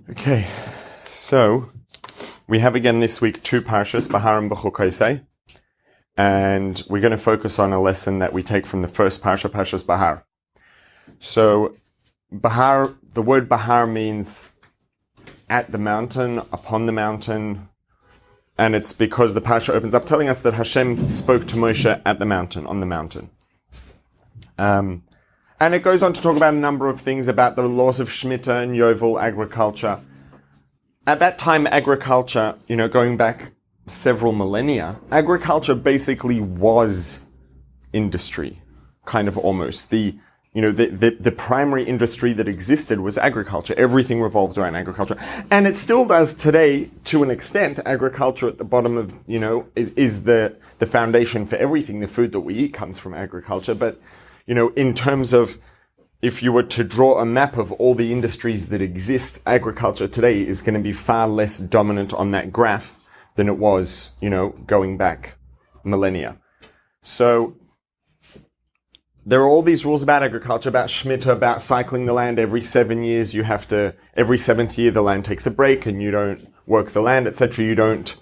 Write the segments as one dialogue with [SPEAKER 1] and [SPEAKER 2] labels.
[SPEAKER 1] Okay, so we have again this week two Parshas, Behar and B'chukaisei, and we're going to focus on a lesson that we take from the first Parsha, Parshas Behar. So, Behar, the word Behar means at the mountain, upon the mountain, and it's because the Parsha opens up telling us that Hashem spoke to Moshe at the mountain, on the mountain. And it goes on to talk about a number of things about the laws of Shemitah and Yovel, agriculture. At that time, agriculture, going back several millennia, agriculture basically was industry, kind of almost. The primary industry that existed was agriculture. Everything revolves around agriculture. And it still does today, to an extent. Agriculture at the bottom of, is the foundation for everything. The food that we eat comes from agriculture. But in terms of, if you were to draw a map of all the industries that exist, agriculture today is going to be far less dominant on that graph than it was, going back millennia. So there are all these rules about agriculture, about Shemitah, about cycling the land. Every 7 years every seventh year the land takes a break and you don't work the land, etc. You don't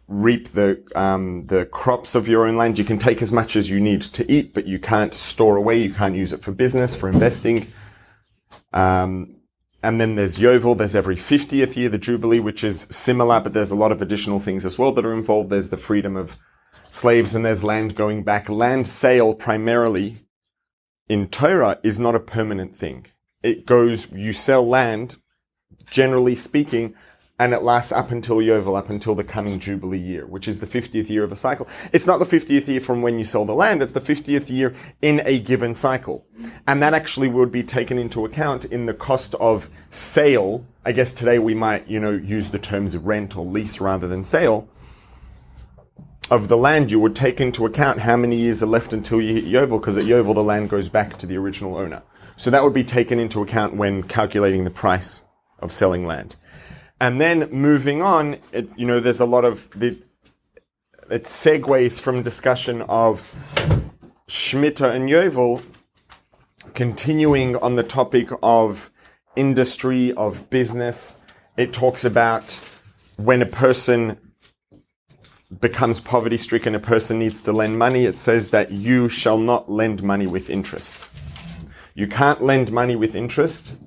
[SPEAKER 1] reap the crops of your own land. You can take as much as you need to eat, but you can't store away. You can't use it for business, for investing. And then there's Yovel. There's every 50th year, the Jubilee, which is similar, but there's a lot of additional things as well that are involved. There's the freedom of slaves, and there's land going back. Land sale primarily in Torah is not a permanent thing. It goes, you sell land, generally speaking, and it lasts up until Yovel, up until the coming Jubilee year, which is the 50th year of a cycle. It's not the 50th year from when you sell the land, it's the 50th year in a given cycle. And that actually would be taken into account in the cost of sale. I guess today we might, use the terms rent or lease rather than sale. Of the land, you would take into account how many years are left until you hit Yovel, because at Yovel the land goes back to the original owner. So that would be taken into account when calculating the price of selling land. And then moving on, there's a lot of it segues from discussion of Shemitah and Yovel, continuing on the topic of industry, of business. It talks about when a person becomes poverty-stricken, a person needs to lend money. It says that you shall not lend money with interest. You can't lend money with interest.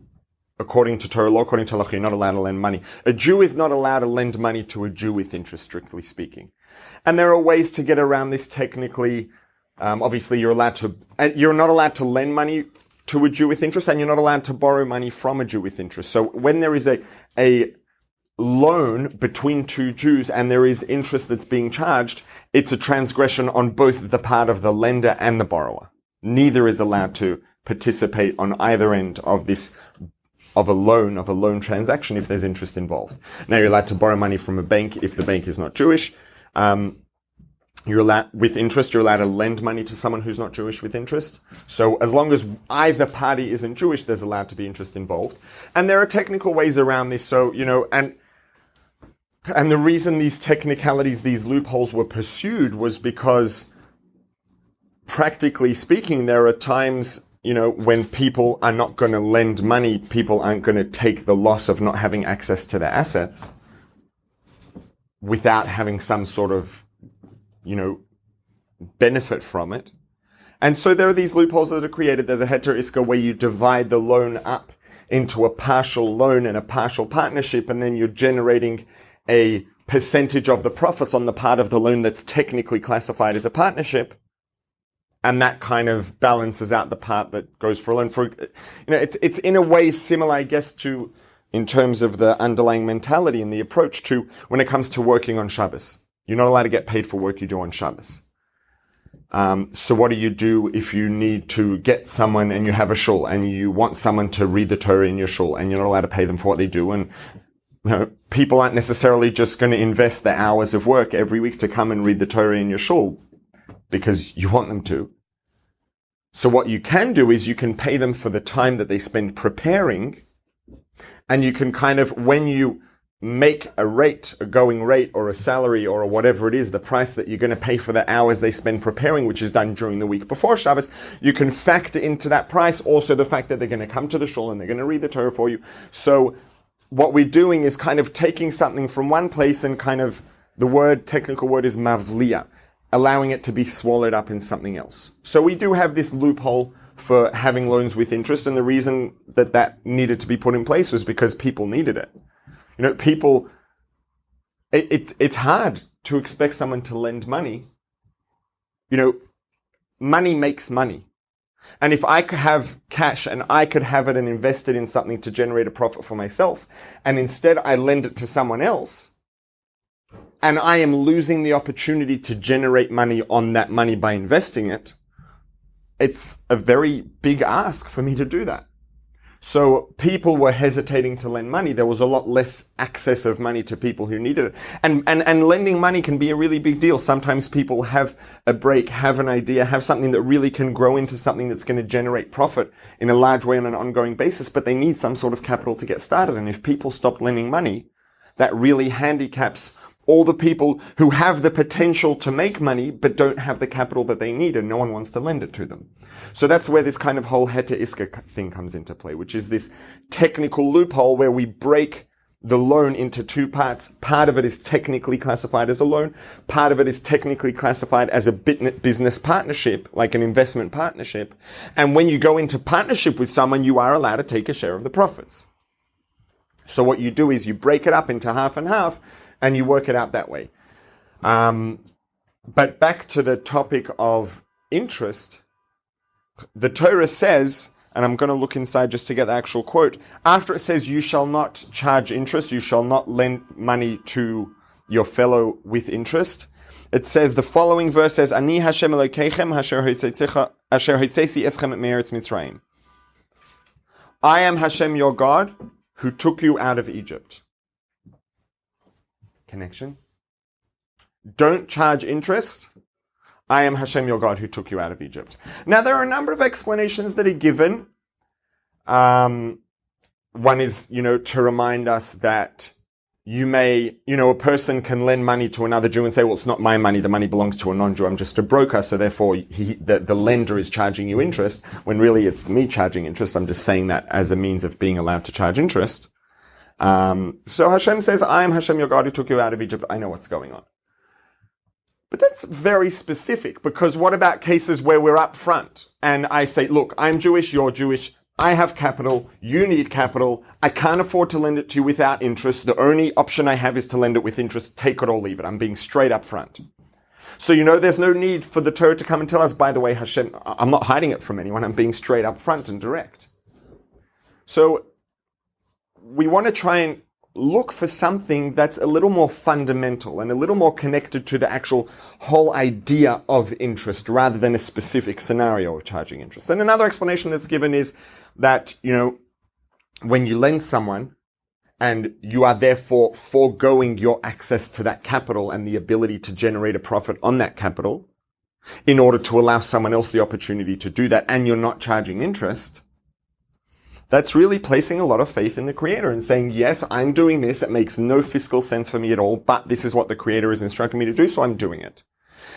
[SPEAKER 1] According to Torah law, according to Halakha, you're not allowed to lend money. A Jew is not allowed to lend money to a Jew with interest, strictly speaking. And there are ways to get around this technically. Obviously, you're not allowed to lend money to a Jew with interest, and you're not allowed to borrow money from a Jew with interest. So when there is a loan between two Jews and there is interest that's being charged, it's a transgression on both the part of the lender and the borrower. Neither is allowed to participate on either end of a loan transaction if there's interest involved. Now you're allowed to borrow money from a bank if the bank is not Jewish. You're allowed to lend money to someone who's not Jewish with interest. So as long as either party isn't Jewish, there's allowed to be interest involved. And there are technical ways around this. So, and the reason these technicalities, these loopholes were pursued was because, practically speaking, there are times when people are not going to lend money, people aren't going to take the loss of not having access to their assets without having some sort of, benefit from it. And so there are these loopholes that are created. There's a heter iska where you divide the loan up into a partial loan and a partial partnership, and then you're generating a percentage of the profits on the part of the loan that's technically classified as a partnership. And that kind of balances out the part that goes for a loan. It's in a way similar, I guess, to, in terms of the underlying mentality and the approach to when it comes to working on Shabbos. You're not allowed to get paid for work you do on Shabbos. So what do you do if you need to get someone and you have a shul and you want someone to read the Torah in your shul and you're not allowed to pay them for what they do? And people aren't necessarily just going to invest the hours of work every week to come and read the Torah in your shul because you want them to. So what you can do is you can pay them for the time that they spend preparing, and you can kind of, when you make a rate, a going rate or a salary or whatever it is, the price that you're going to pay for the hours they spend preparing, which is done during the week before Shabbos, you can factor into that price also the fact that they're going to come to the shul and they're going to read the Torah for you. So what we're doing is kind of taking something from one place and kind of, technical word is mavliya, allowing it to be swallowed up in something else. So we do have this loophole for having loans with interest, and the reason that needed to be put in place was because people needed it. It's hard to expect someone to lend money. Money makes money. And if I could have cash and I could have it and invest it in something to generate a profit for myself, and instead I lend it to someone else, and I am losing the opportunity to generate money on that money by investing it, it's a very big ask for me to do that. So people were hesitating to lend money. There was a lot less access of money to people who needed it. And lending money can be a really big deal. Sometimes people have a break, have an idea, have something that really can grow into something that's going to generate profit in a large way on an ongoing basis, but they need some sort of capital to get started. And if people stop lending money, that really handicaps all the people who have the potential to make money but don't have the capital that they need, and no one wants to lend it to them. So that's where this kind of whole heter iska thing comes into play, which is this technical loophole where we break the loan into two parts. Part of it is technically classified as a loan. Part of it is technically classified as a business partnership, like an investment partnership. And when you go into partnership with someone, you are allowed to take a share of the profits. So what you do is you break it up into half and half, and you work it out that way. But back to the topic of interest, the Torah says, and I'm going to look inside just to get the actual quote, after it says you shall not charge interest, you shall not lend money to your fellow with interest, it says, the following verse says, Ani Hashem Elokeichem asher hotzesi eschem me'eretz Mitzrayim. I am Hashem your God, who took you out of Egypt. Connection. Don't charge interest. I am Hashem your God who took you out of Egypt. Now there are a number of explanations that are given. One is, to remind us that a person can lend money to another Jew and say, well, it's not my money, the money belongs to a non-Jew, I'm just a broker, so therefore the lender is charging you interest, when really it's me charging interest. I'm just saying that as a means of being allowed to charge interest. So Hashem says, I am Hashem your God who took you out of Egypt. I know what's going on. But that's very specific, because what about cases where we're up front and I say, look, I'm Jewish, you're Jewish, I have capital, you need capital, I can't afford to lend it to you without interest, the only option I have is to lend it with interest, take it or leave it. I'm being straight up front. So there's no need for the Torah to come and tell us, by the way, Hashem, I'm not hiding it from anyone, I'm being straight up front and direct. So we want to try and look for something that's a little more fundamental and a little more connected to the actual whole idea of interest rather than a specific scenario of charging interest. And another explanation that's given is that, when you lend someone and you are therefore foregoing your access to that capital and the ability to generate a profit on that capital in order to allow someone else the opportunity to do that, and you're not charging interest, that's really placing a lot of faith in the Creator and saying, yes, I'm doing this. It makes no fiscal sense for me at all, but this is what the Creator is instructing me to do, so I'm doing it.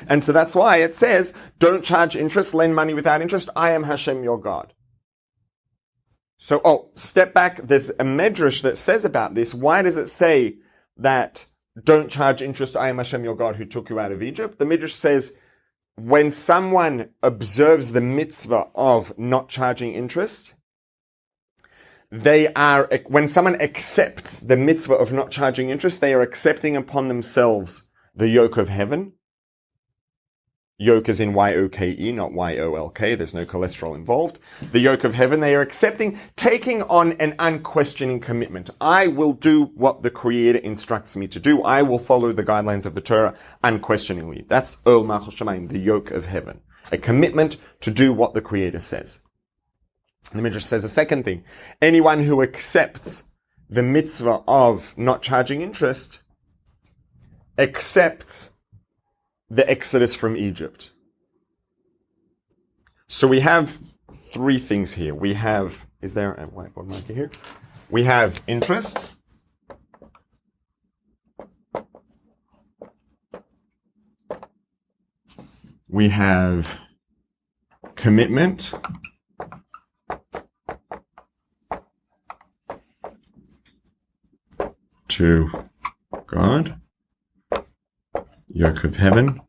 [SPEAKER 1] And so that's why it says, don't charge interest, lend money without interest. I am Hashem your God. So, step back. There's a Midrash that says about this. Why does it say that don't charge interest? I am Hashem your God who took you out of Egypt. The Midrash says, when someone observes the mitzvah of not charging interest, when someone accepts the mitzvah of not charging interest, they are accepting upon themselves the yoke of heaven. Yoke is in Y-O-K-E, not Y-O-L-K. There's no cholesterol involved. The yoke of heaven, they are taking on an unquestioning commitment. I will do what the Creator instructs me to do. I will follow the guidelines of the Torah unquestioningly. That's Ol Malchus Shamayim, the yoke of heaven. A commitment to do what the Creator says. The Midrash says a second thing. Anyone who accepts the mitzvah of not charging interest accepts the exodus from Egypt. So we have three things here. We have, is there a whiteboard marker here? We have interest. We have commitment. to God, yoke of heaven,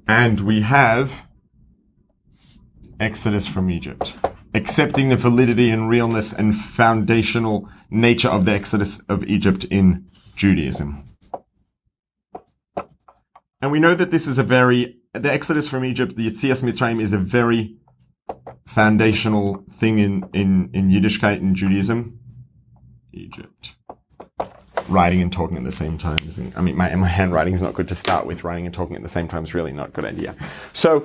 [SPEAKER 1] and we have Exodus from Egypt, accepting the validity and realness and foundational nature of the Exodus of Egypt in Judaism. And we know that this is the Exodus from Egypt, the Yetzias Mitzrayim, is a very foundational thing in Yiddishkeit and Judaism. Egypt. Writing and talking at the same time. My handwriting is not good to start with. Writing and talking at the same time is really not a good idea. So,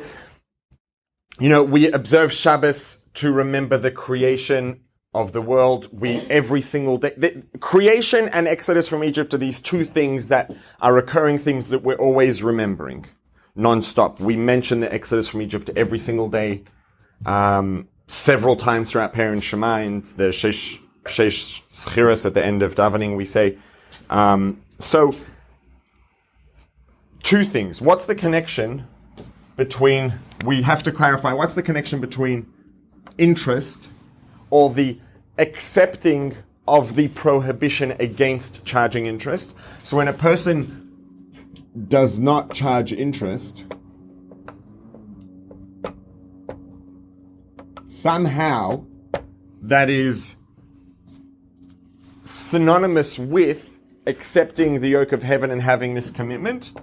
[SPEAKER 1] we observe Shabbos to remember the creation of the world. Every single day, the creation and Exodus from Egypt are these two things that are recurring things that we're always remembering, non-stop. We mention the Exodus from Egypt every single day, several times throughout Parent Shema and the Shesh Schiras at the end of davening. We say, so two things. What's the connection between? We have to clarify what's the connection between interest, or the accepting of the prohibition against charging interest. So when a person does not charge interest, somehow that is synonymous with accepting the yoke of heaven and having this commitment.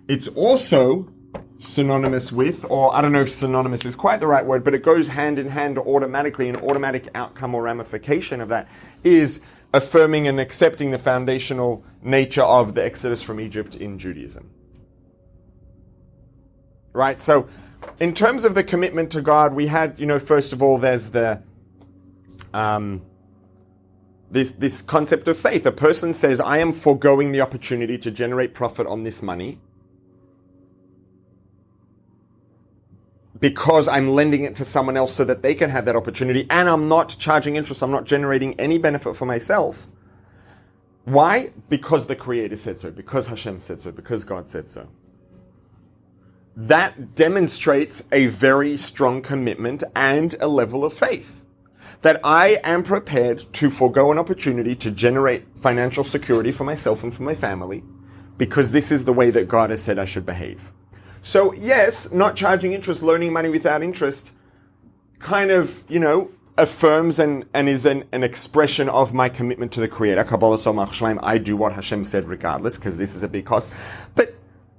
[SPEAKER 1] It's also synonymous with, or I don't know if synonymous is quite the right word, but it goes hand in hand automatically. An automatic outcome or ramification of that is affirming and accepting the foundational nature of the Exodus from Egypt in Judaism. Right? So, in terms of the commitment to God, we had, first of all, there's the this concept of faith. A person says, I am foregoing the opportunity to generate profit on this money because I'm lending it to someone else so that they can have that opportunity, and I'm not charging interest, I'm not generating any benefit for myself. Why? Because the Creator said so, because Hashem said so, because God said so. That demonstrates a very strong commitment and a level of faith. That I am prepared to forego an opportunity to generate financial security for myself and for my family, because this is the way that God has said I should behave. So yes, not charging interest, loaning money without interest, kind of, affirms and is an expression of my commitment to the Creator. Kabbalah Somach Shemaim, I do what Hashem said regardless, because this is a big cost. But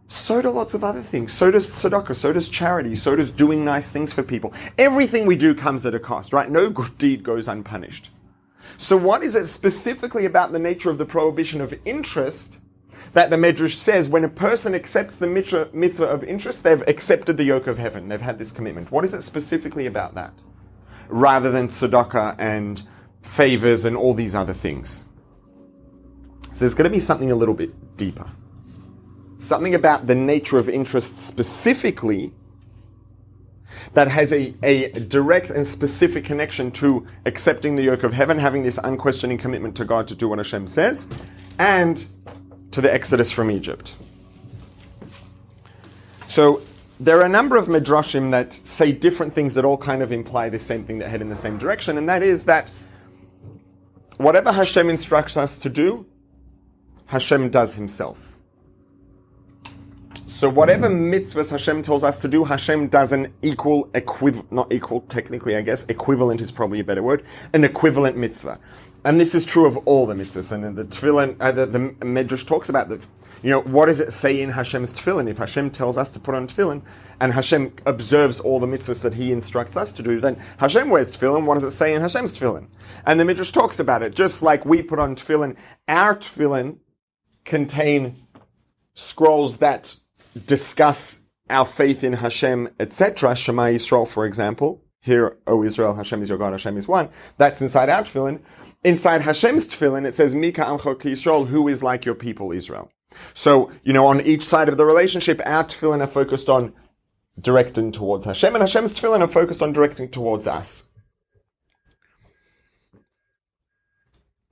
[SPEAKER 1] so do lots of other things. So does tzedakah, so does charity, so does doing nice things for people. Everything we do comes at a cost, right? No good deed goes unpunished. So what is it specifically about the nature of the prohibition of interest that the Midrash says when a person accepts the mitzvah of interest, they've accepted the yoke of heaven. They've had this commitment. What is it specifically about that? Rather than tzedakah and favors and all these other things. So there's going to be something a little bit deeper. Something about the nature of interest specifically that has a direct and specific connection to accepting the yoke of heaven, having this unquestioning commitment to God to do what Hashem says, and to the Exodus from Egypt. So there are a number of midrashim that say different things that all kind of imply the same thing, that head in the same direction, and that is that whatever Hashem instructs us to do, Hashem does himself. So whatever mitzvahs Hashem tells us to do, Hashem does an equivalent is probably a better word, an equivalent mitzvah. And this is true of all the mitzvahs. And the tefillin, the Midrash talks about what does it say in Hashem's tefillin? If Hashem tells us to put on tefillin, and Hashem observes all the mitzvahs that he instructs us to do, then Hashem wears tefillin. What does it say in Hashem's tefillin? And the Midrash talks about it. Just like we put on tefillin, our tefillin contain scrolls that discuss our faith in Hashem, etc. Shema Yisroel, for example. Hear, O Israel, Hashem is your God, Hashem is one. That's inside our tefillin. Inside Hashem's tefillin, it says, Mika Amcha Yisrael, who is like your people, Israel. So, on each side of the relationship, our tefillin are focused on directing towards Hashem, and Hashem's tefillin are focused on directing towards us.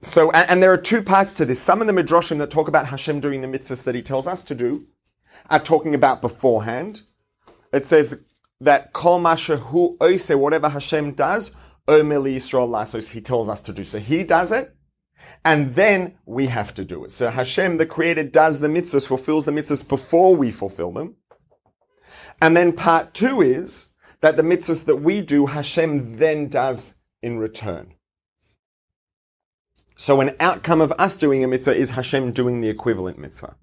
[SPEAKER 1] So, and there are two parts to this. Some of the midrashim that talk about Hashem doing the mitzvahs that he tells us to do are talking about beforehand. It says that kol masha hu oise, whatever Hashem does, Omer li Yisroel lasos, he tells us to do. So he does it, and then we have to do it. So Hashem, the Creator, does the mitzvahs, fulfills the mitzvahs before we fulfill them. And then part 2 is that the mitzvahs that we do, Hashem then does in return. So an outcome of us doing a mitzvah is Hashem doing the equivalent mitzvah.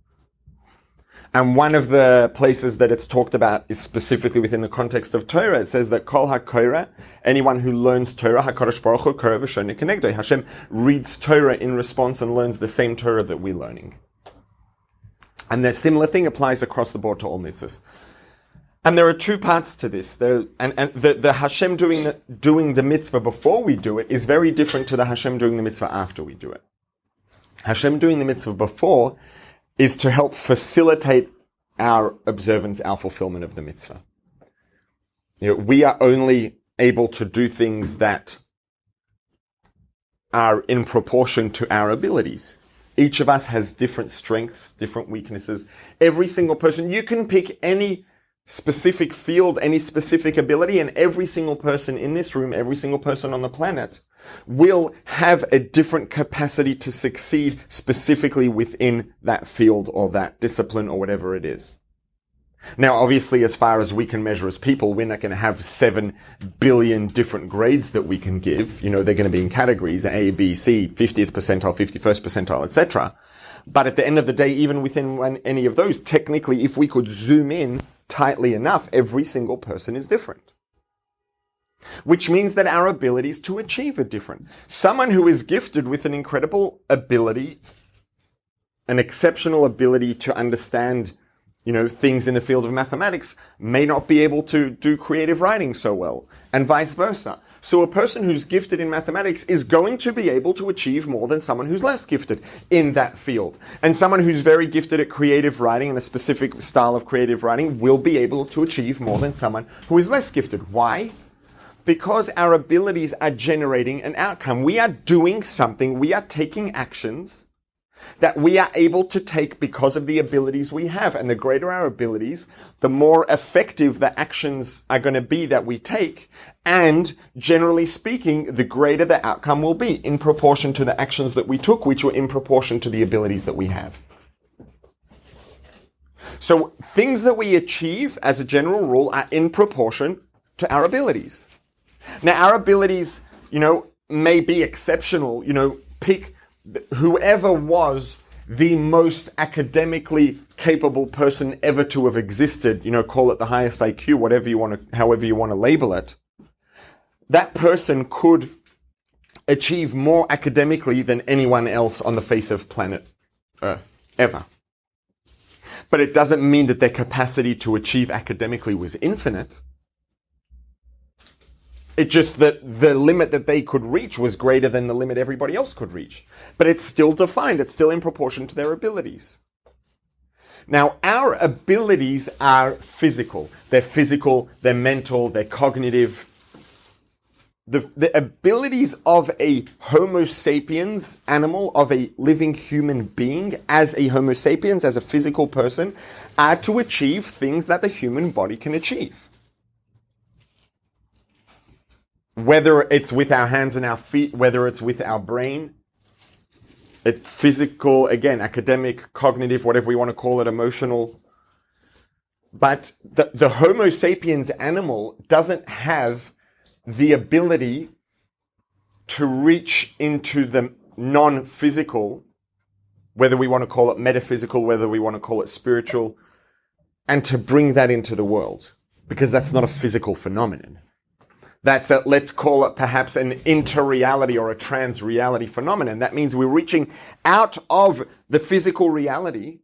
[SPEAKER 1] And one of the places that it's talked about is specifically within the context of Torah. It says that Kol HaKorah, anyone who learns Torah, HaKadosh Baruch Hu Korah v'shoneh kenegdo. Hashem reads Torah in response and learns the same Torah that we're learning. And the similar thing applies across the board to all mitzvahs. And there are 2 parts to this. The Hashem doing the mitzvah before we do it is very different to the Hashem doing the mitzvah after we do it. Hashem doing the mitzvah before is to help facilitate our observance, our fulfillment of the mitzvah. We are only able to do things that are in proportion to our abilities. Each of us has different strengths, different weaknesses. Every single person, you can pick any specific field, any specific ability, and every single person in this room, every single person on the planet will have a different capacity to succeed specifically within that field or that discipline or whatever it is. Now, obviously, as far as we can measure as people, we're not going to have 7 billion different grades that we can give. They're going to be in categories, A, B, C, 50th percentile, 51st percentile, etc. But at the end of the day, even within any of those, technically, if we could zoom in tightly enough, every single person is different. Which means that our abilities to achieve are different. Someone who is gifted with an incredible ability, an exceptional ability to understand, things in the field of mathematics may not be able to do creative writing so well, and vice versa. So a person who's gifted in mathematics is going to be able to achieve more than someone who's less gifted in that field. And someone who's very gifted at creative writing and a specific style of creative writing will be able to achieve more than someone who is less gifted. Why? Because our abilities are generating an outcome. We are doing something, we are taking actions that we are able to take because of the abilities we have. And the greater our abilities, the more effective the actions are going to be that we take. And generally speaking, the greater the outcome will be in proportion to the actions that we took, which were in proportion to the abilities that we have. So things that we achieve as a general rule are in proportion to our abilities. Now, our abilities, may be exceptional. Pick whoever was the most academically capable person ever to have existed, call it the highest IQ, however you want to label it. That person could achieve more academically than anyone else on the face of planet Earth, ever. But it doesn't mean that their capacity to achieve academically was infinite. It's just that the limit that they could reach was greater than the limit everybody else could reach. But it's still defined. It's still in proportion to their abilities. Now, our abilities are physical. They're mental, they're cognitive. The abilities of a Homo sapiens animal, of a living human being, as a Homo sapiens, as a physical person, are to achieve things that the human body can achieve. Whether it's with our hands and our feet, whether it's with our brain, it's physical, again, academic, cognitive, whatever we want to call it, emotional. But the Homo sapiens animal doesn't have the ability to reach into the non-physical, whether we want to call it metaphysical, whether we want to call it spiritual, and to bring that into the world. Because that's not a physical phenomenon. That's let's call it perhaps an inter-reality or a trans-reality phenomenon. That means we're reaching out of the physical reality.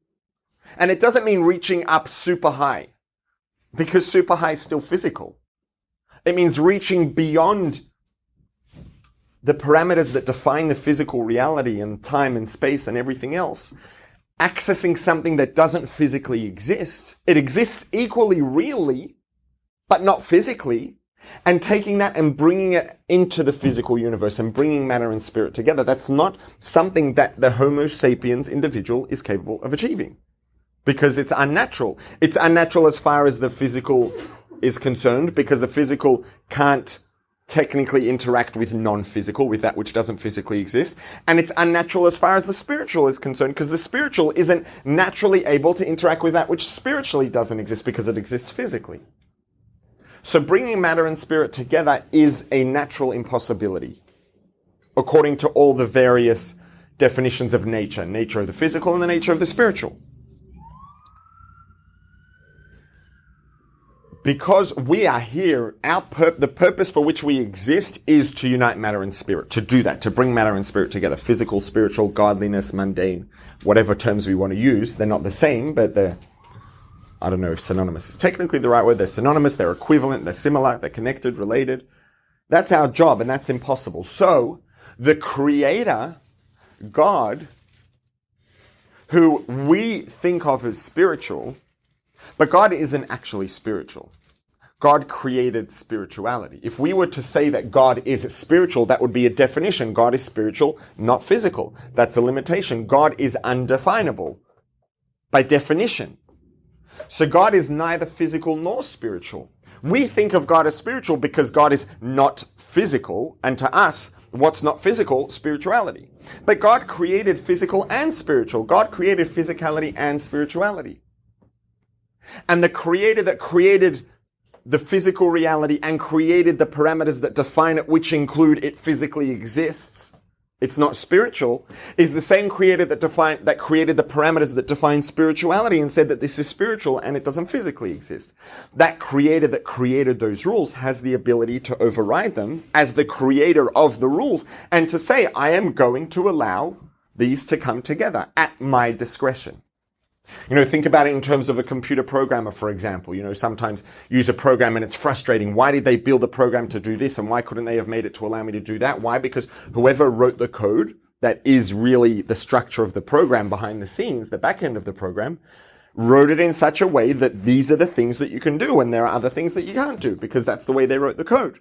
[SPEAKER 1] And it doesn't mean reaching up super high, because super high is still physical. It means reaching beyond the parameters that define the physical reality and time and space and everything else. Accessing something that doesn't physically exist. It exists equally really, but not physically. And taking that and bringing it into the physical universe and bringing matter and spirit together, that's not something that the Homo sapiens individual is capable of achieving. Because it's unnatural. It's unnatural as far as the physical is concerned, because the physical can't technically interact with non-physical, with that which doesn't physically exist. And it's unnatural as far as the spiritual is concerned, because the spiritual isn't naturally able to interact with that which spiritually doesn't exist because it exists physically. So bringing matter and spirit together is a natural impossibility, according to all the various definitions of nature. Nature of the physical and the nature of the spiritual. Because we are here, the purpose for which we exist is to unite matter and spirit, to do that, to bring matter and spirit together. Physical, spiritual, godliness, mundane, whatever terms we want to use. They're not the same, but they're, I don't know if synonymous is technically the right word. They're synonymous, they're equivalent, they're similar, they're connected, related. That's our job, and that's impossible. So, the Creator, God, who we think of as spiritual, but God isn't actually spiritual. God created spirituality. If we were to say that God is spiritual, that would be a definition. God is spiritual, not physical. That's a limitation. God is undefinable by definition. So God is neither physical nor spiritual. We think of God as spiritual because God is not physical, and to us, what's not physical? Spirituality. But God created physical and spiritual. God created physicality and spirituality. And the Creator that created the physical reality and created the parameters that define it, which include it physically exists, it's not spiritual, is the same Creator that created the parameters that define spirituality and said that this is spiritual and it doesn't physically exist. That Creator that created those rules has the ability to override them as the creator of the rules and to say, I am going to allow these to come together at my discretion. You know, think about it in terms of a computer programmer, for example. You know, sometimes use a program and it's frustrating. Why did they build a program to do this? And why couldn't they have made it to allow me to do that? Why? Because whoever wrote the code that is really the structure of the program behind the scenes, the back end of the program, wrote it in such a way that these are the things that you can do and there are other things that you can't do because that's the way they wrote the code.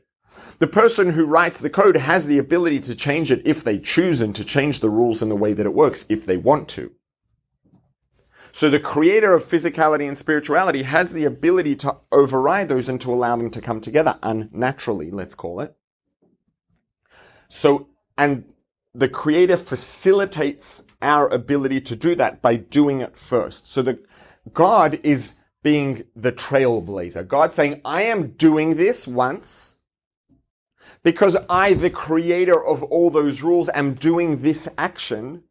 [SPEAKER 1] The person who writes the code has the ability to change it if they choose and to change the rules in the way that it works if they want to. So the Creator of physicality and spirituality has the ability to override those and to allow them to come together unnaturally, let's call it. So, and the Creator facilitates our ability to do that by doing it first. So God is being the trailblazer. God saying, I am doing this once because I, the Creator of all those rules, am doing this action.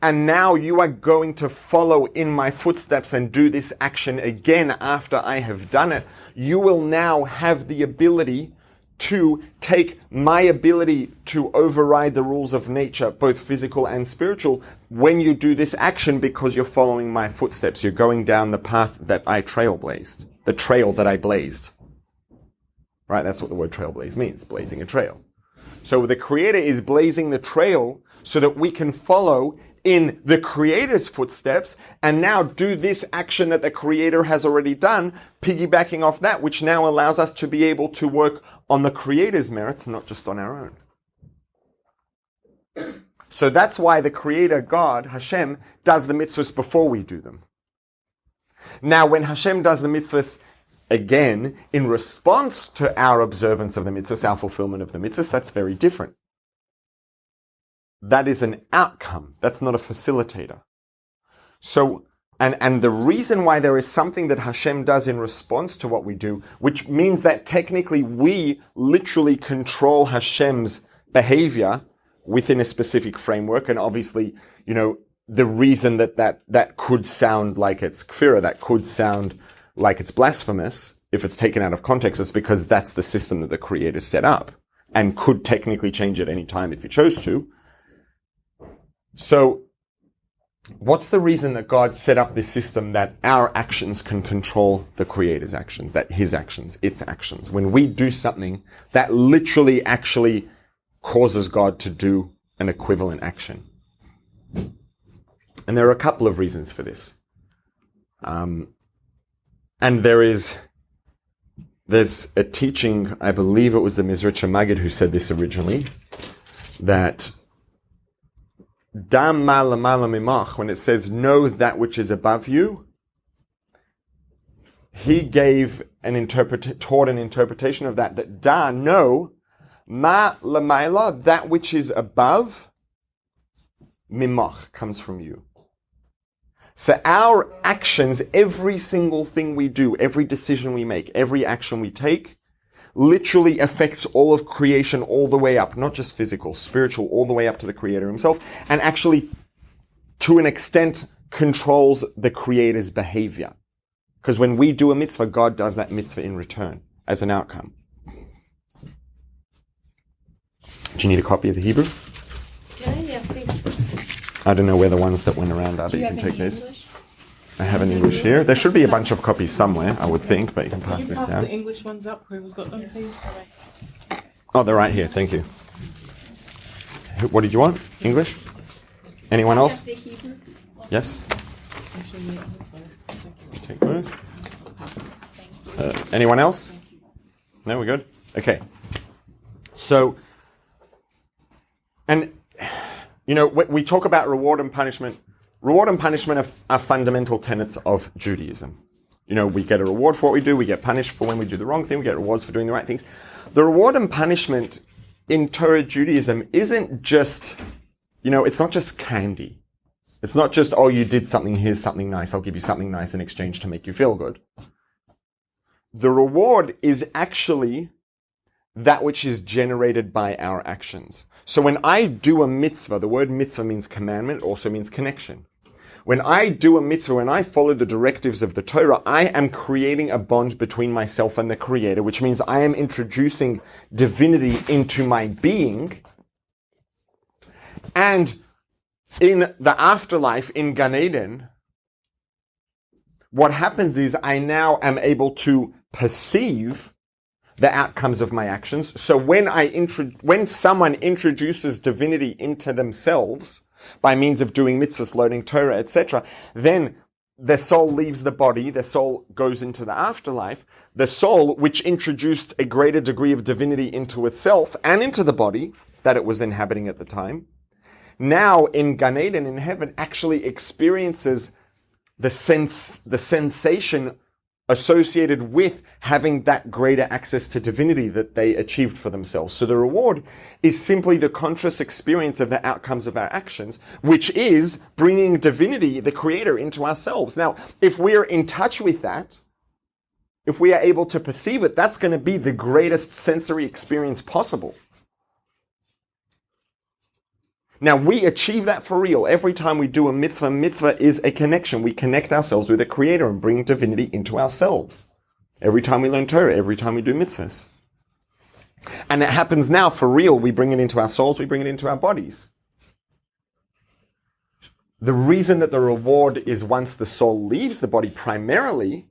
[SPEAKER 1] And now you are going to follow in my footsteps and do this action again after I have done it. You will now have the ability to take my ability to override the rules of nature, both physical and spiritual, when you do this action because you're following my footsteps. You're going down the path that I trailblazed, the trail that I blazed. Right? That's what the word trailblaze means, blazing a trail. So the Creator is blazing the trail so that we can follow in the Creator's footsteps and now do this action that the Creator has already done, piggybacking off that, which now allows us to be able to work on the Creator's merits, not just on our own. So that's why the Creator, God, Hashem, does the mitzvahs before we do them. Now, when Hashem does the mitzvahs again, in response to our observance of the mitzvahs, our fulfillment of the mitzvahs, that's very different. That is an outcome. That's not a facilitator. So, and the reason why there is something that Hashem does in response to what we do, which means that technically we literally control Hashem's behavior within a specific framework. And obviously, you know, the reason that could sound like it's kfirah, that could sound like it's blasphemous, if it's taken out of context, is because that's the system that the Creator set up and could technically change at any time if he chose to. So, what's the reason that God set up this system that our actions can control the Creator's actions, that His actions, its actions? When we do something, that literally actually causes God to do an equivalent action. And there are a couple of reasons for this. And there's a teaching, I believe it was the Midrash Maggid who said this originally, that Dam mala mala mimach, when it says know that which is above you, he gave taught an interpretation of that da, know, Ma lamaila, that which is above, mimach, comes from you. So our actions, every single thing we do, every decision we make, every action we take, literally affects all of creation all the way up, not just physical, spiritual, all the way up to the Creator himself, and actually, to an extent, controls the Creator's behavior. Because when we do a mitzvah, God does that mitzvah in return as an outcome. Do you need a copy of the Hebrew?
[SPEAKER 2] Yeah, please.
[SPEAKER 1] I don't know where the ones that went around are, but you can take these. English? I have an English here. There should be a bunch of copies somewhere, I would think, but you can pass this down.
[SPEAKER 3] Pass the English ones up. Whoever's got them, please.
[SPEAKER 1] Oh, they're right here. Thank you. What did you want? English? Anyone else? Yes? Take both. Anyone else? No, we're good? Okay. So, and, you know, we talk about reward and punishment. Reward and punishment are fundamental tenets of Judaism. You know, we get a reward for what we do, we get punished for when we do the wrong thing, we get rewards for doing the right things. The reward and punishment in Torah Judaism isn't just, you know, it's not just candy. It's not just, oh, you did something, here's something nice, I'll give you something nice in exchange to make you feel good. The reward is actually that which is generated by our actions. So when I do a mitzvah, the word mitzvah means commandment, it also means connection. When I do a mitzvah, when I follow the directives of the Torah, I am creating a bond between myself and the Creator, which means I am introducing divinity into my being. And in the afterlife, in Gan Eden, what happens is I now am able to perceive the outcomes of my actions. So when someone introduces divinity into themselves by means of doing mitzvahs, learning Torah, etc., then the soul leaves the body, the soul goes into the afterlife. The soul, which introduced a greater degree of divinity into itself and into the body that it was inhabiting at the time, now in Gan Eden, in heaven, actually experiences the sensation associated with having that greater access to divinity that they achieved for themselves. So the reward is simply the conscious experience of the outcomes of our actions, which is bringing divinity, the Creator, into ourselves. Now, if we are in touch with that, if we are able to perceive it, that's going to be the greatest sensory experience possible. Now, we achieve that for real. Every time we do a mitzvah, mitzvah is a connection. We connect ourselves with the Creator and bring divinity into ourselves. Every time we learn Torah, every time we do mitzvahs. And it happens now for real. We bring it into our souls, we bring it into our bodies. The reason that the reward is once the soul leaves the body primarily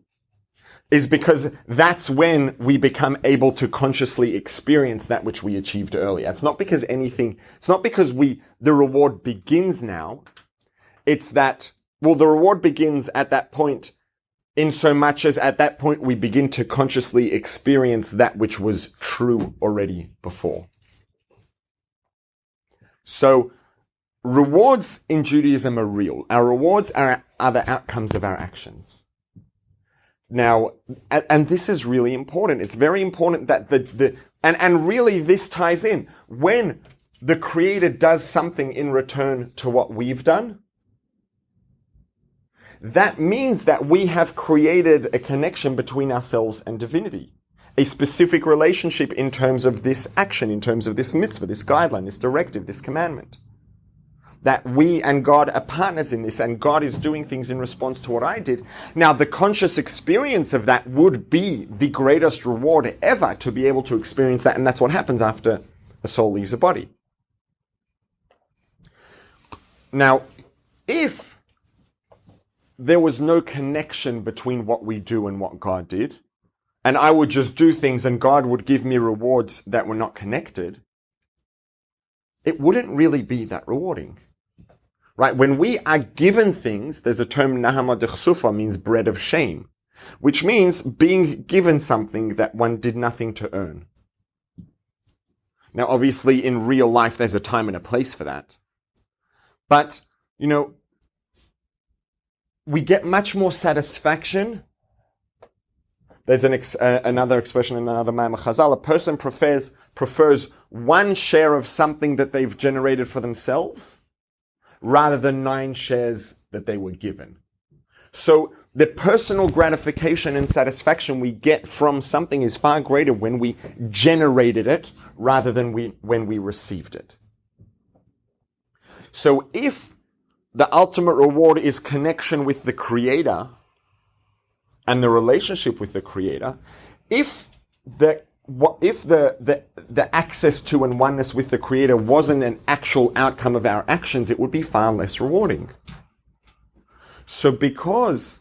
[SPEAKER 1] is because that's when we become able to consciously experience that which we achieved earlier. It's not because the reward begins now. It's that, well, the reward begins at that point in so much as at that point we begin to consciously experience that which was true already before. So, rewards in Judaism are real. Our rewards are the outcomes of our actions. Now, and this is really important. It's very important that and really this ties in. When the Creator does something in return to what we've done, that means that we have created a connection between ourselves and divinity. A specific relationship in terms of this action, in terms of this mitzvah, this guideline, this directive, this commandment. That we and God are partners in this, and God is doing things in response to what I did. Now, the conscious experience of that would be the greatest reward ever, to be able to experience that, and that's what happens after a soul leaves a body. Now, if there was no connection between what we do and what God did, and I would just do things and God would give me rewards that were not connected, it wouldn't really be that rewarding. Right? When we are given things, there's a term, nahama dechsufa, means bread of shame, which means being given something that one did nothing to earn. Now, obviously, in real life, there's a time and a place for that. But, you know, we get much more satisfaction. There's another expression in another Ma'amar Chazal. A person prefers one share of something that they've generated for themselves rather than 9 shares that they were given. So the personal gratification and satisfaction we get from something is far greater when we generated it rather than when we received it. So if the ultimate reward is connection with the Creator and the relationship with the Creator, if the access to and oneness with the Creator wasn't an actual outcome of our actions, it would be far less rewarding. So because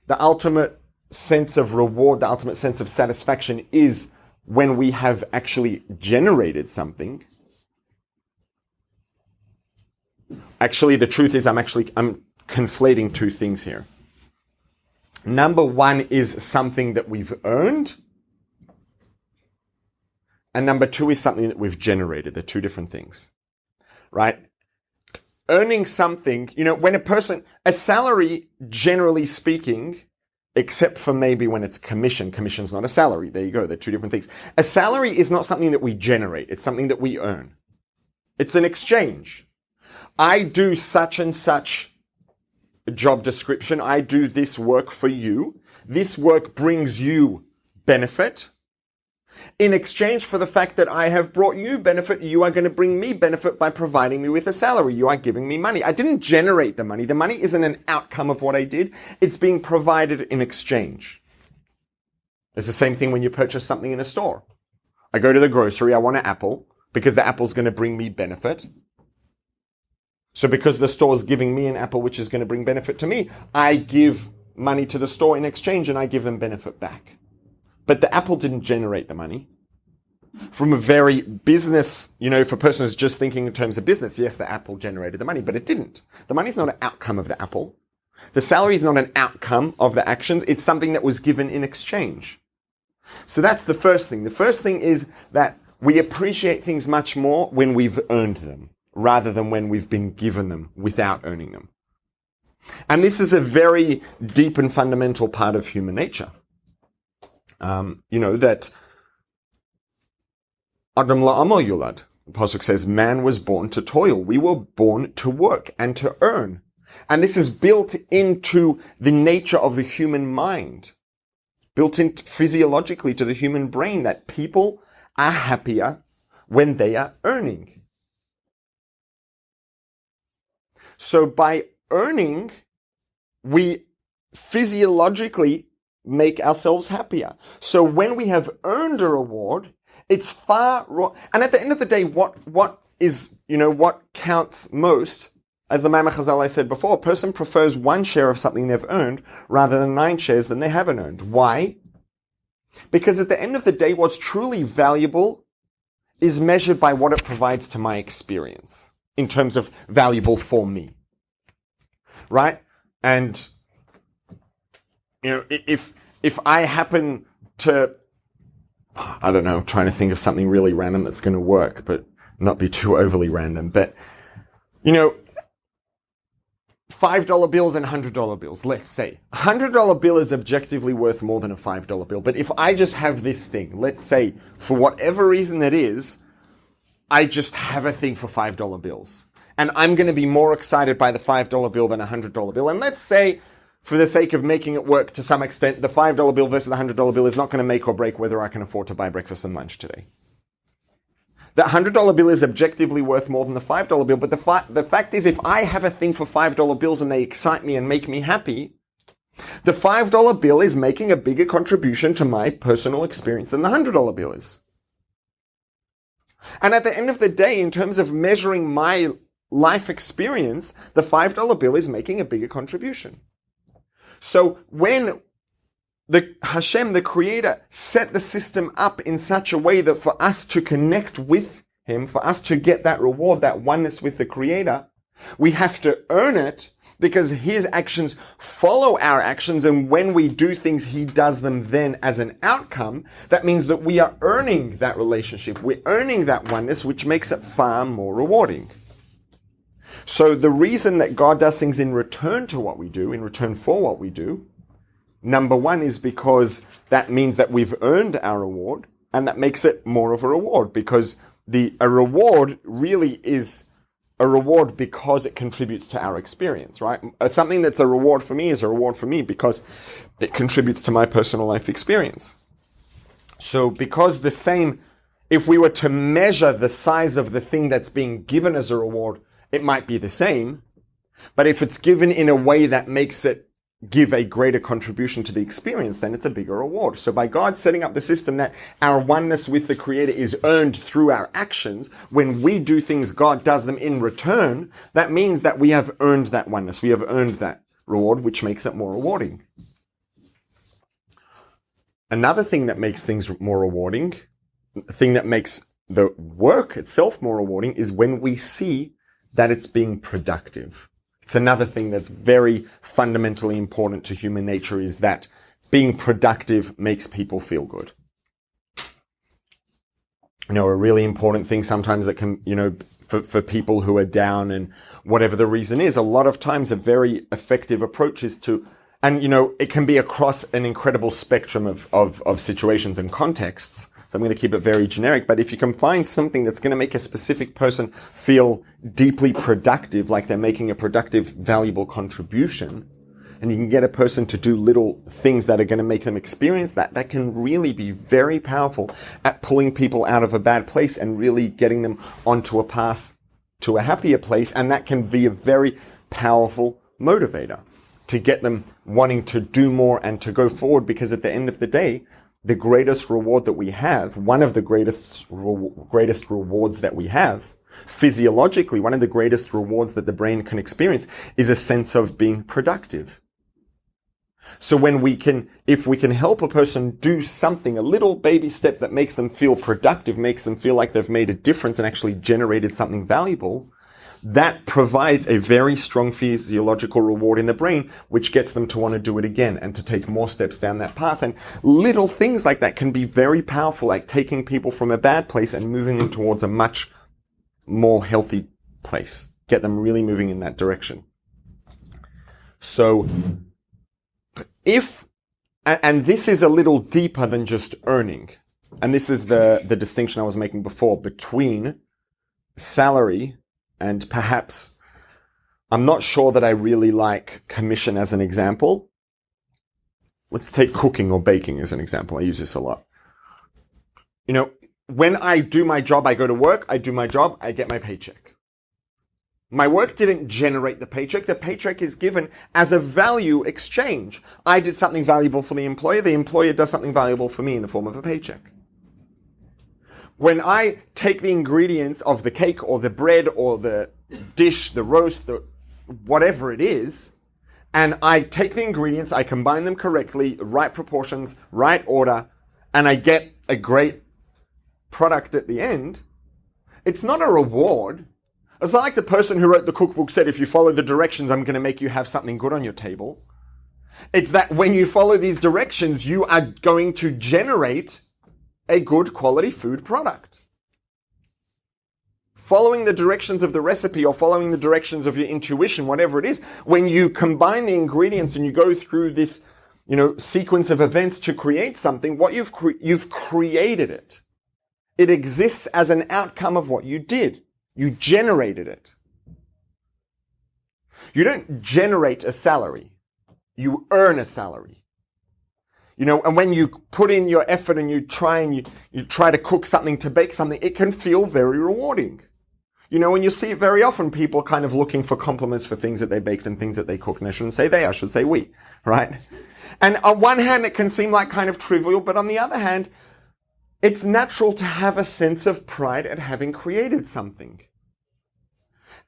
[SPEAKER 1] the ultimate sense of reward, the ultimate sense of satisfaction is when we have actually generated something. Actually, the truth is I'm conflating two things here. Number one is something that we've earned. And number two is something that we've generated. They're two different things, right? Earning something, when a salary, generally speaking, except for maybe when it's commission's not a salary. There you go. They're two different things. A salary is not something that we generate. It's something that we earn. It's an exchange. I do such and such job description. I do this work for you. This work brings you benefit. In exchange for the fact that I have brought you benefit, you are going to bring me benefit by providing me with a salary. You are giving me money. I didn't generate the money. The money isn't an outcome of what I did. It's being provided in exchange. It's the same thing when you purchase something in a store. I go to the grocery. I want an apple because the apple's going to bring me benefit. So because the store is giving me an apple which is going to bring benefit to me, I give money to the store in exchange and I give them benefit back. But the apple didn't generate the money. From a very business, if a person is just thinking in terms of business, yes, the apple generated the money, but it didn't. The money is not an outcome of the apple. The salary is not an outcome of the actions. It's something that was given in exchange. So that's the first thing. The first thing is that we appreciate things much more when we've earned them, rather than when we've been given them without earning them. And this is a very deep and fundamental part of human nature. That Adam la'amal yulad. The Pasuk says, man was born to toil. We were born to work and to earn. And this is built into the nature of the human mind, built in physiologically to the human brain, that people are happier when they are earning. So by earning, we physiologically make ourselves happier. So when we have earned a reward, it's and at the end of the day, what counts most, as the Ma'amar Chazal I said before, a person prefers 1 share of something they've earned rather than 9 shares than they haven't earned. Why? Because at the end of the day, what's truly valuable is measured by what it provides to my experience in terms of valuable for me. Right? And if I happen to, I don't know, I'm trying to think of something really random that's going to work, but not be too overly random. But, $5 bills and $100 bills, let's say. A $100 bill is objectively worth more than a $5 bill. But if I just have this thing, let's say, for whatever reason it is, I just have a thing for $5 bills. And I'm going to be more excited by the $5 bill than a $100 bill. And let's say, for the sake of making it work to some extent, the $5 bill versus the $100 bill is not going to make or break whether I can afford to buy breakfast and lunch today. The $100 bill is objectively worth more than the $5 bill, but the fact is, if I have a thing for $5 bills and they excite me and make me happy, the $5 bill is making a bigger contribution to my personal experience than the $100 bill is. And at the end of the day, in terms of measuring my life experience, the $5 bill is making a bigger contribution. So when Hashem, the Creator, set the system up in such a way that for us to connect with Him, for us to get that reward, that oneness with the Creator, we have to earn it because His actions follow our actions, and when we do things, He does them then as an outcome. That means that we are earning that relationship. We're earning that oneness, which makes it far more rewarding. So the reason that God does things in return to what we do, in return for what we do, number one is because that means that we've earned our reward, and that makes it more of a reward because a reward really is a reward because it contributes to our experience, right? Something that's a reward for me is a reward for me because it contributes to my personal life experience. So because if we were to measure the size of the thing that's being given as a reward, it might be the same. But if it's given in a way that makes it give a greater contribution to the experience, then it's a bigger reward. So by God setting up the system that our oneness with the Creator is earned through our actions, when we do things, God does them in return, that means that we have earned that oneness. We have earned that reward, which makes it more rewarding. Another thing that makes things more rewarding, the thing that makes the work itself more rewarding, is when we see that it's being productive. It's another thing that's very fundamentally important to human nature, is that being productive makes people feel good. A really important thing sometimes that can, for people who are down and whatever the reason is, a lot of times a very effective approach is to, and it can be across an incredible spectrum of situations and contexts. So I'm going to keep it very generic, but if you can find something that's going to make a specific person feel deeply productive, like they're making a productive, valuable contribution, and you can get a person to do little things that are going to make them experience that can really be very powerful at pulling people out of a bad place and really getting them onto a path to a happier place. And that can be a very powerful motivator to get them wanting to do more and to go forward, because at the end of the day, the greatest reward that we have, one of the greatest rewards that we have, physiologically, one of the greatest rewards that the brain can experience is a sense of being productive. So if we can help a person do something, a little baby step that makes them feel productive, makes them feel like they've made a difference and actually generated something valuable, that provides a very strong physiological reward in the brain, which gets them to want to do it again and to take more steps down that path. And little things like that can be very powerful, like taking people from a bad place and moving them towards a much more healthy place. Get them really moving in that direction. So and this is a little deeper than just earning. And this is the distinction I was making before between salary and perhaps, I'm not sure that I really like commission as an example. Let's take cooking or baking as an example. I use this a lot. When I do my job, I go to work, I do my job, I get my paycheck. My work didn't generate the paycheck. The paycheck is given as a value exchange. I did something valuable for the employer does something valuable for me in the form of a paycheck. When I take the ingredients of the cake or the bread or the dish, the roast, whatever it is, and I take the ingredients, I combine them correctly, right proportions, right order, and I get a great product at the end, it's not a reward. It's not like the person who wrote the cookbook said, if you follow the directions, I'm going to make you have something good on your table. It's that when you follow these directions, you are going to generate a good quality food product. Following the directions of the recipe or following the directions of your intuition, whatever it is, when you combine the ingredients and you go through this, sequence of events to create something, what you've created it. It exists as an outcome of what you did. You generated it. You don't generate a salary. You earn a salary. And when you put in your effort and you try to cook something, to bake something, it can feel very rewarding. And you see it very often, people kind of looking for compliments for things that they baked and things that they cooked. And I shouldn't say they, I should say we, right? And on one hand, it can seem like kind of trivial, but on the other hand, it's natural to have a sense of pride at having created something.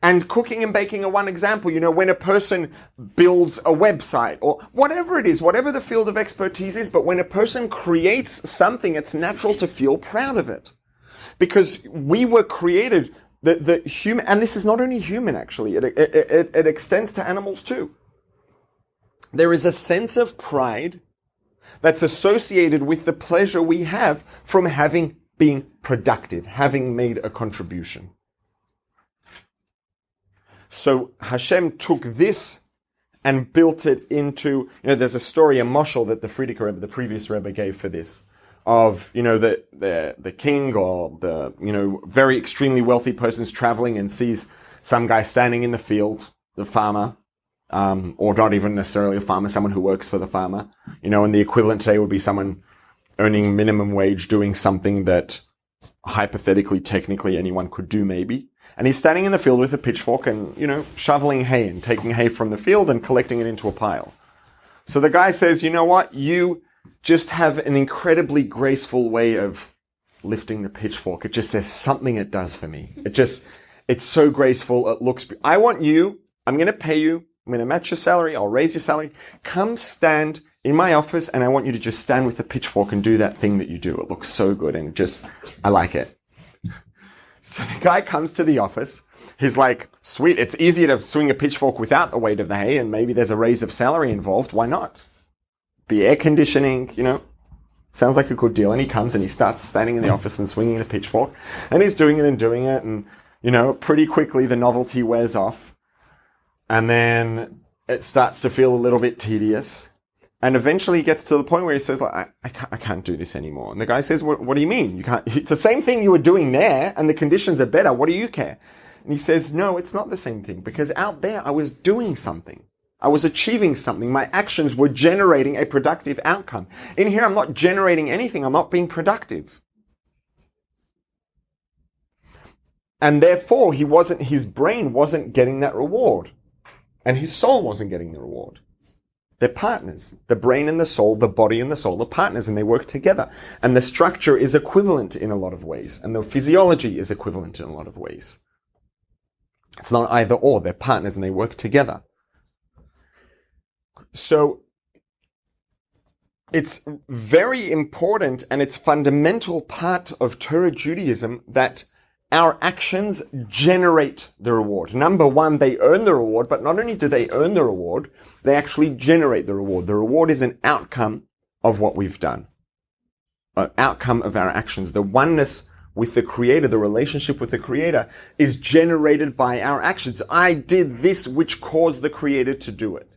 [SPEAKER 1] And cooking and baking are one example. When a person builds a website or whatever it is, whatever the field of expertise is, but when a person creates something, it's natural to feel proud of it. Because we were created, the human, and this is not only human actually, it extends to animals too. There is a sense of pride that's associated with the pleasure we have from having been productive, having made a contribution. So Hashem took this and built it into, there's a story, a mashal that the Frierdiker Rebbe, the previous Rebbe, gave for this, of, the king or the, very extremely wealthy person's traveling and sees some guy standing in the field, the farmer, or not even necessarily a farmer, someone who works for the farmer, and the equivalent today would be someone earning minimum wage doing something that hypothetically, technically anyone could do maybe. And he's standing in the field with a pitchfork and, shoveling hay and taking hay from the field and collecting it into a pile. So the guy says, you know what? You just have an incredibly graceful way of lifting the pitchfork. It just says something it does for me. It's so graceful. It looks, I'm going to pay you. I'm going to match your salary. I'll raise your salary. Come stand in my office and I want you to just stand with a pitchfork and do that thing that you do. It looks so good and I like it. So the guy comes to the office. He's like, sweet, it's easier to swing a pitchfork without the weight of the hay and maybe there's a raise of salary involved. Why not? Be air conditioning, sounds like a good deal. And he comes and he starts standing in the office and swinging the pitchfork and he's doing it and, pretty quickly the novelty wears off. And then it starts to feel a little bit tedious. And eventually he gets to the point where he says, like, I can't do this anymore. And the guy says, what do you mean? You can't, it's the same thing you were doing there and the conditions are better. What do you care? And he says, no, it's not the same thing because out there I was doing something. I was achieving something. My actions were generating a productive outcome. In here, I'm not generating anything. I'm not being productive. And therefore, his brain wasn't getting that reward. And his soul wasn't getting the reward. They're partners. The brain and the soul, the body and the soul are partners and they work together. And the structure is equivalent in a lot of ways. And the physiology is equivalent in a lot of ways. It's not either or. They're partners and they work together. So it's very important and it's fundamental part of Torah Judaism that our actions generate the reward. Number one, they earn the reward, but not only do they earn the reward, they actually generate the reward. The reward is an outcome of what we've done. An outcome of our actions. The oneness with the Creator, the relationship with the Creator is generated by our actions. I did this which caused the Creator to do it.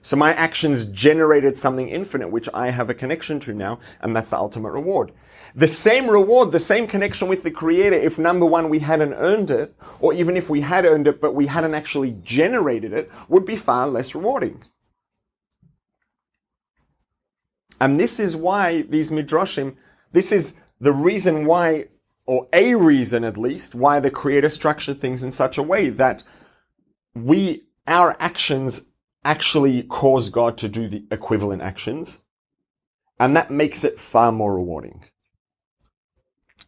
[SPEAKER 1] So my actions generated something infinite, which I have a connection to now, and that's the ultimate reward. The same reward, the same connection with the Creator, if number one, we hadn't earned it, or even if we had earned it, but we hadn't actually generated it, would be far less rewarding. And this is why these Midrashim, this is the reason why, or a reason at least, why the Creator structured things in such a way that our actions actually cause God to do the equivalent actions. And that makes it far more rewarding.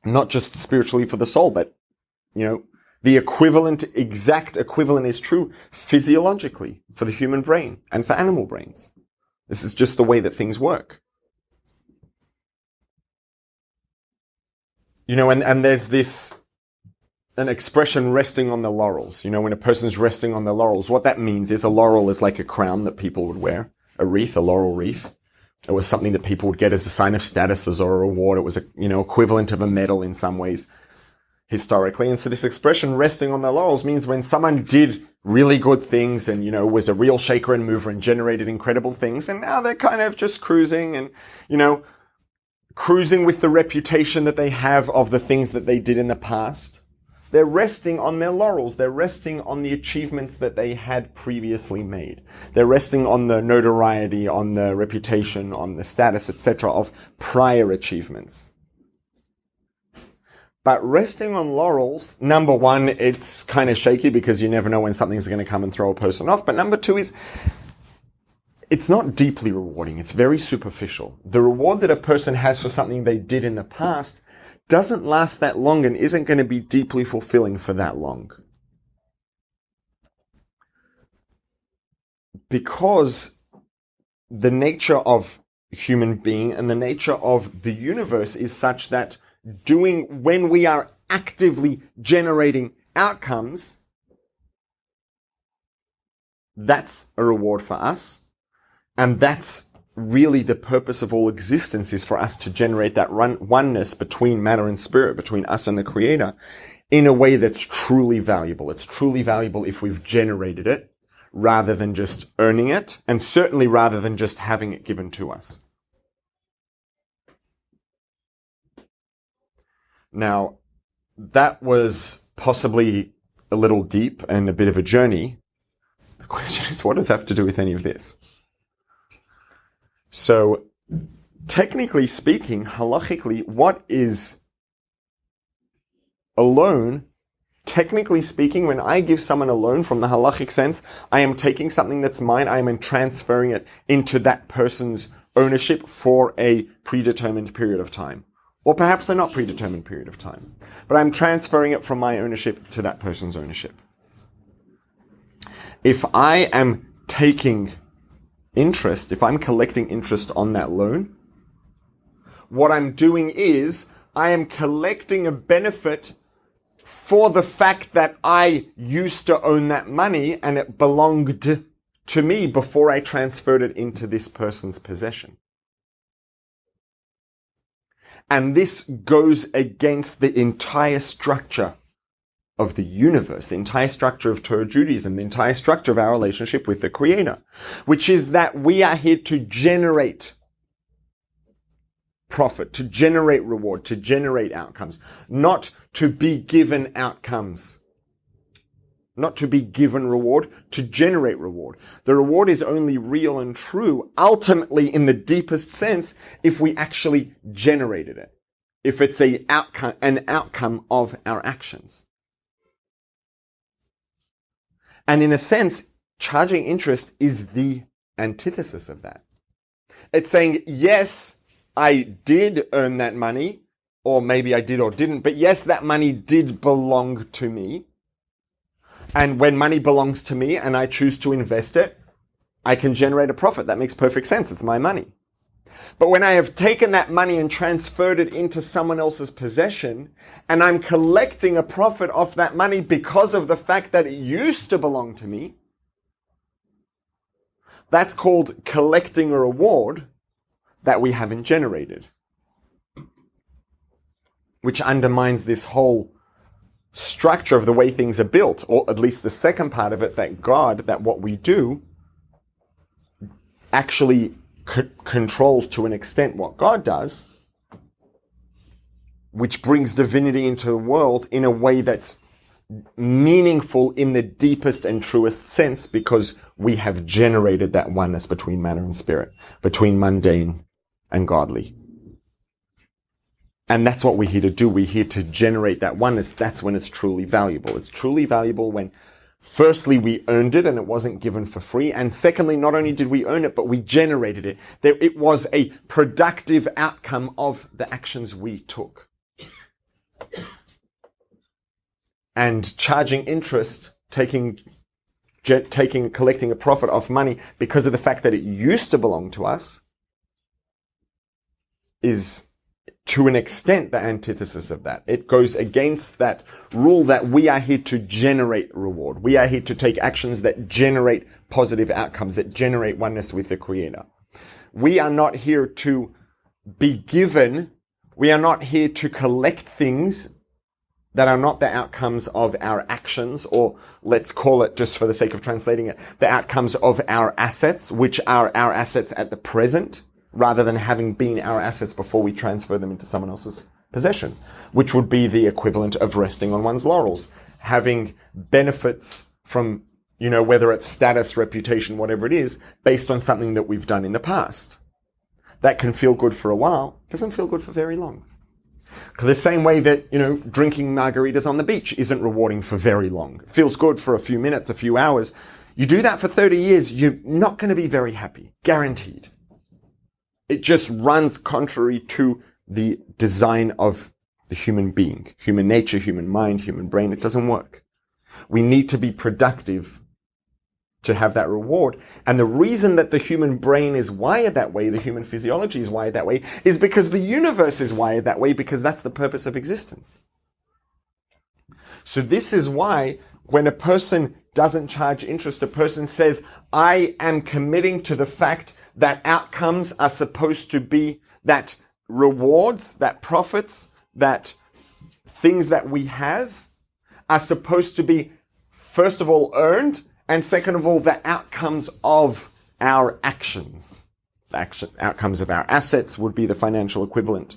[SPEAKER 1] Not just spiritually for the soul, but, the exact equivalent is true physiologically for the human brain and for animal brains. This is just the way that things work. And there's an expression resting on the laurels. When a person's resting on the laurels, what that means is a laurel is like a crown that people would wear, a wreath, a laurel wreath. It was something that people would get as a sign of status or a reward. It was equivalent of a medal in some ways historically. And so this expression resting on the laurels means when someone did really good things and, was a real shaker and mover and generated incredible things. And now they're kind of just cruising and, cruising with the reputation that they have of the things that they did in the past. They're resting on their laurels. They're resting on the achievements that they had previously made. They're resting on the notoriety, on the reputation, on the status, etc. of prior achievements. But resting on laurels, number one, it's kind of shaky because you never know when something's going to come and throw a person off. But number two is, it's not deeply rewarding. It's very superficial. The reward that a person has for something they did in the past doesn't last that long and isn't going to be deeply fulfilling for that long. Because the nature of human being and the nature of the universe is such that when we are actively generating outcomes, that's a reward for us. And that's really the purpose of all existence, is for us to generate that oneness between matter and spirit, between us and the Creator, in a way that's truly valuable. It's truly valuable if we've generated it, rather than just earning it, and certainly rather than just having it given to us. Now, that was possibly a little deep and a bit of a journey. The question is, what does that have to do with any of this? So, technically speaking, halachically, what is a loan? Technically speaking, when I give someone a loan from the halachic sense, I am taking something that's mine, I am transferring it into that person's ownership for a predetermined period of time. Or perhaps a not predetermined period of time. But I'm transferring it from my ownership to that person's ownership. If I am taking interest, if I'm collecting interest on that loan, what I'm doing is I am collecting a benefit for the fact that I used to own that money and it belonged to me before I transferred it into this person's possession. And this goes against the entire structure of the universe, the entire structure of Torah Judaism, the entire structure of our relationship with the Creator, which is that we are here to generate profit, to generate reward, to generate outcomes, not to be given outcomes, not to be given reward, to generate reward. The reward is only real and true, ultimately in the deepest sense, if we actually generated it, if it's an outcome of our actions. And in a sense, charging interest is the antithesis of that. It's saying, yes, I did earn that money, or maybe I did or didn't, but yes, that money did belong to me. And when money belongs to me and I choose to invest it, I can generate a profit. That makes perfect sense. It's my money. But when I have taken that money and transferred it into someone else's possession, and I'm collecting a profit off that money because of the fact that it used to belong to me, that's called collecting a reward that we haven't generated, which undermines this whole structure of the way things are built, or at least the second part of it, that what we do actually controls to an extent what God does, which brings divinity into the world in a way that's meaningful in the deepest and truest sense, because we have generated that oneness between matter and spirit, between mundane and godly. And that's what we're here to do. We're here to generate that oneness. That's when it's truly valuable. It's truly valuable when, firstly, we earned it and it wasn't given for free. And secondly, not only did we earn it, but we generated it. It was a productive outcome of the actions we took. And charging interest, collecting a profit off money because of the fact that it used to belong to us, is to an extent the antithesis of that. It goes against that rule that we are here to generate reward. We are here to take actions that generate positive outcomes, that generate oneness with the Creator. We are not here to be given. We are not here to collect things that are not the outcomes of our actions, or let's call it, just for the sake of translating it, the outcomes of our assets, which are our assets at the present, rather than having been our assets before we transfer them into someone else's possession, which would be the equivalent of resting on one's laurels, having benefits from, whether it's status, reputation, whatever it is, based on something that we've done in the past. That can feel good for a while, doesn't feel good for very long. The same way that, drinking margaritas on the beach isn't rewarding for very long. It feels good for a few minutes, a few hours. You do that for 30 years, you're not going to be very happy. Guaranteed. It just runs contrary to the design of the human being, human nature, human mind, human brain. It doesn't work. We need to be productive to have that reward. And the reason that the human brain is wired that way, the human physiology is wired that way, is because the universe is wired that way, because that's the purpose of existence. So this is why when a person doesn't charge interest, a person says, I am committing to the fact that outcomes are supposed to be, that rewards, that profits, that things that we have are supposed to be, first of all, earned, and second of all, the outcomes of our actions. The outcomes of our assets would be the financial equivalent.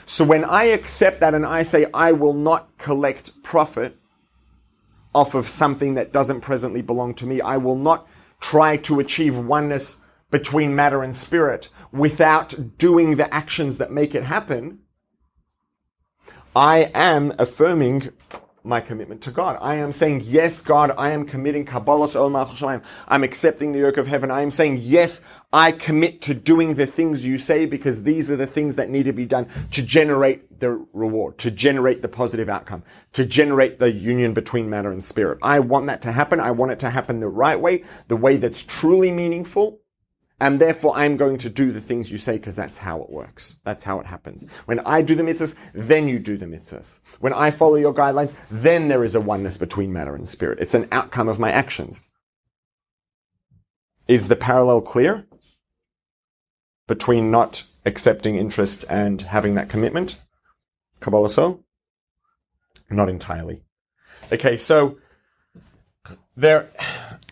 [SPEAKER 1] So when I accept that and I say I will not collect profit off of something that doesn't presently belong to me, I will not try to achieve oneness between matter and spirit without doing the actions that make it happen, I am affirming my commitment to God. I am saying, yes, God, I am committing Kabbalas Ol Malchus Shamayim. I'm accepting the yoke of heaven. I am saying, yes, I commit to doing the things you say because these are the things that need to be done to generate the reward, to generate the positive outcome, to generate the union between matter and spirit. I want that to happen. I want it to happen the right way, the way that's truly meaningful. And therefore, I'm going to do the things you say because that's how it works. That's how it happens. When I do the mitzvahs, then you do the mitzvahs. When I follow your guidelines, then there is a oneness between matter and spirit. It's an outcome of my actions. Is the parallel clear between not accepting interest and having that commitment? Kabbalah so? Not entirely. Okay, so there,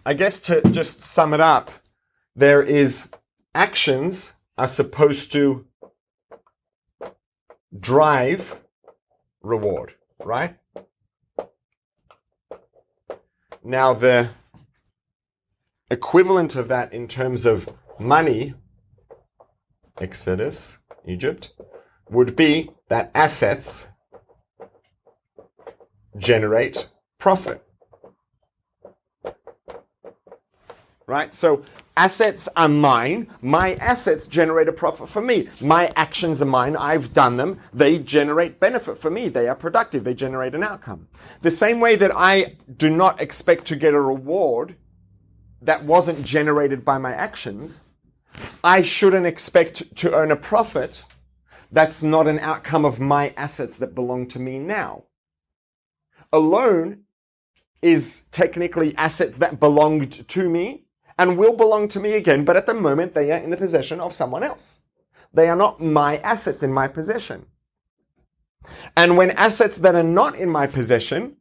[SPEAKER 1] I guess to just sum it up, there is actions are supposed to drive reward, right? Now the equivalent of that in terms of money, Exodus, Egypt, would be that assets generate profit. Right? So assets are mine. My assets generate a profit for me. My actions are mine. I've done them. They generate benefit for me. They are productive. They generate an outcome. The same way that I do not expect to get a reward that wasn't generated by my actions, I shouldn't expect to earn a profit that's not an outcome of my assets that belong to me now. A loan is technically assets that belonged to me and will belong to me again, but at the moment they are in the possession of someone else. They are not my assets in my possession. And when assets that are not in my possession,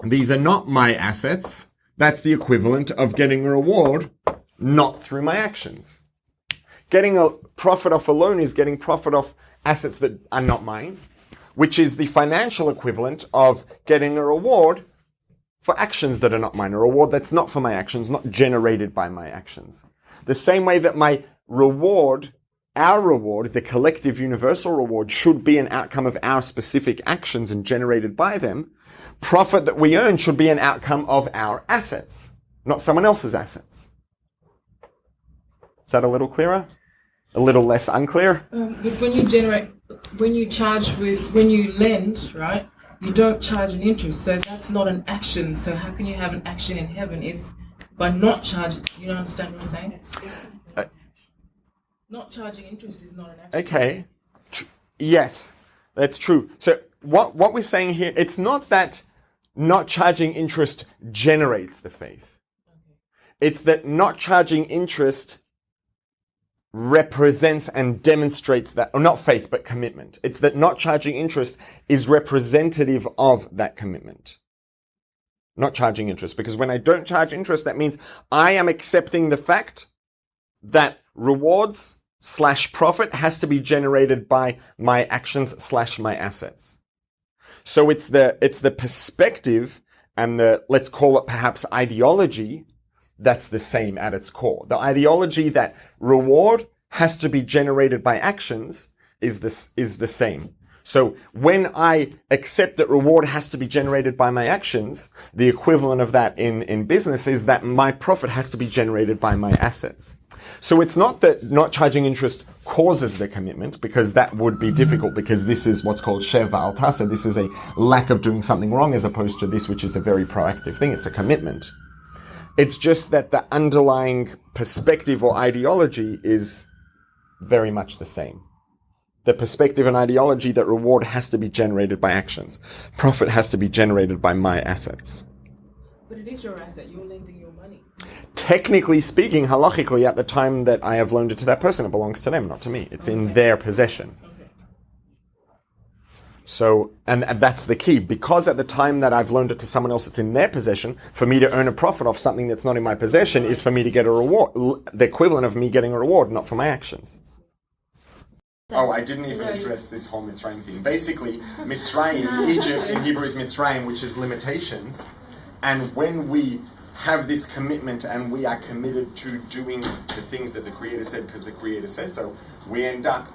[SPEAKER 1] these are not my assets, that's the equivalent of getting a reward not through my actions. Getting a profit off a loan is getting profit off assets that are not mine, which is the financial equivalent of getting a reward for actions that are not mine, a reward that's not for my actions, not generated by my actions. The same way that my reward, our reward, the collective universal reward, should be an outcome of our specific actions and generated by them, profit that we earn should be an outcome of our assets, not someone else's assets. Is that a little clearer? A little less unclear?
[SPEAKER 3] But when you lend, right? You don't charge an interest, so that's not an action. So how can you have an action in heaven if by not charging? You don't understand what I'm saying? Not charging interest is not an action.
[SPEAKER 1] Okay. Yes, that's true. So what we're saying here, it's not that not charging interest generates the faith.
[SPEAKER 3] Okay.
[SPEAKER 1] It's that not charging interest represents and demonstrates that, or not faith, but commitment. It's that not charging interest is representative of that commitment. Not charging interest. Because when I don't charge interest, that means I am accepting the fact that rewards / profit has to be generated by my actions / my assets. So it's the perspective and the, let's call it perhaps ideology, that's the same at its core. The ideology that reward has to be generated by actions is the same. So when I accept that reward has to be generated by my actions, the equivalent of that in business is that my profit has to be generated by my assets. So it's not that not charging interest causes the commitment, because that would be difficult, because this is what's called sheva al tasa. This is a lack of doing something wrong, as opposed to this, which is a very proactive thing. It's a commitment. It's just that the underlying perspective or ideology is very much the same. The perspective and ideology that reward has to be generated by actions. Profit has to be generated by my assets.
[SPEAKER 3] But it is your asset. You're lending your money.
[SPEAKER 1] Technically speaking, halachically, at the time that I have loaned it to that person, it belongs to them, not to me. It's in their possession.
[SPEAKER 3] Okay.
[SPEAKER 1] So, and that's the key. Because at the time that I've loaned it to someone else, it's in their possession, for me to earn a profit off something that's not in my possession is for me to get a reward. The equivalent of me getting a reward, not for my actions. Oh, I didn't even address this whole Mitzrayim thing. Basically, Mitzrayim, Egypt in Hebrew is Mitzrayim, which is limitations. And when we have this commitment and we are committed to doing the things that the Creator said because the Creator said so, we end up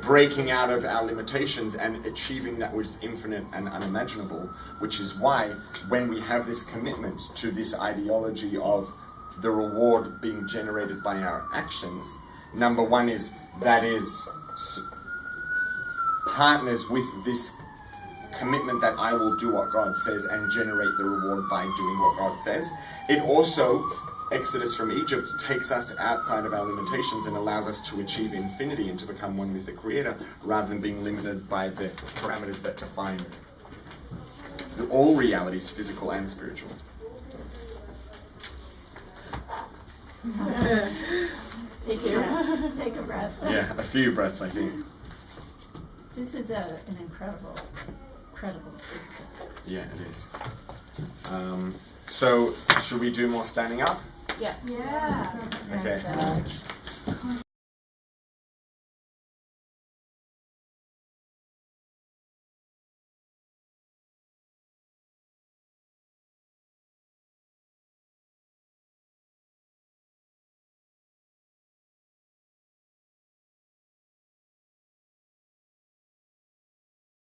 [SPEAKER 1] breaking out of our limitations and achieving that which is infinite and unimaginable, which is why when we have this commitment to this ideology of the reward being generated by our actions, number one is that is partners with this commitment that I will do what God says and generate the reward by doing what God says. It also, Exodus from Egypt, takes us outside of our limitations and allows us to achieve infinity and to become one with the Creator rather than being limited by the parameters that define all realities, physical and spiritual.
[SPEAKER 2] Take a breath.
[SPEAKER 1] Yeah, a few breaths, I think.
[SPEAKER 2] This is an incredible secret.
[SPEAKER 1] Yeah, it is. So, should we do more standing up?
[SPEAKER 2] Yes.
[SPEAKER 4] Yeah.
[SPEAKER 1] Okay.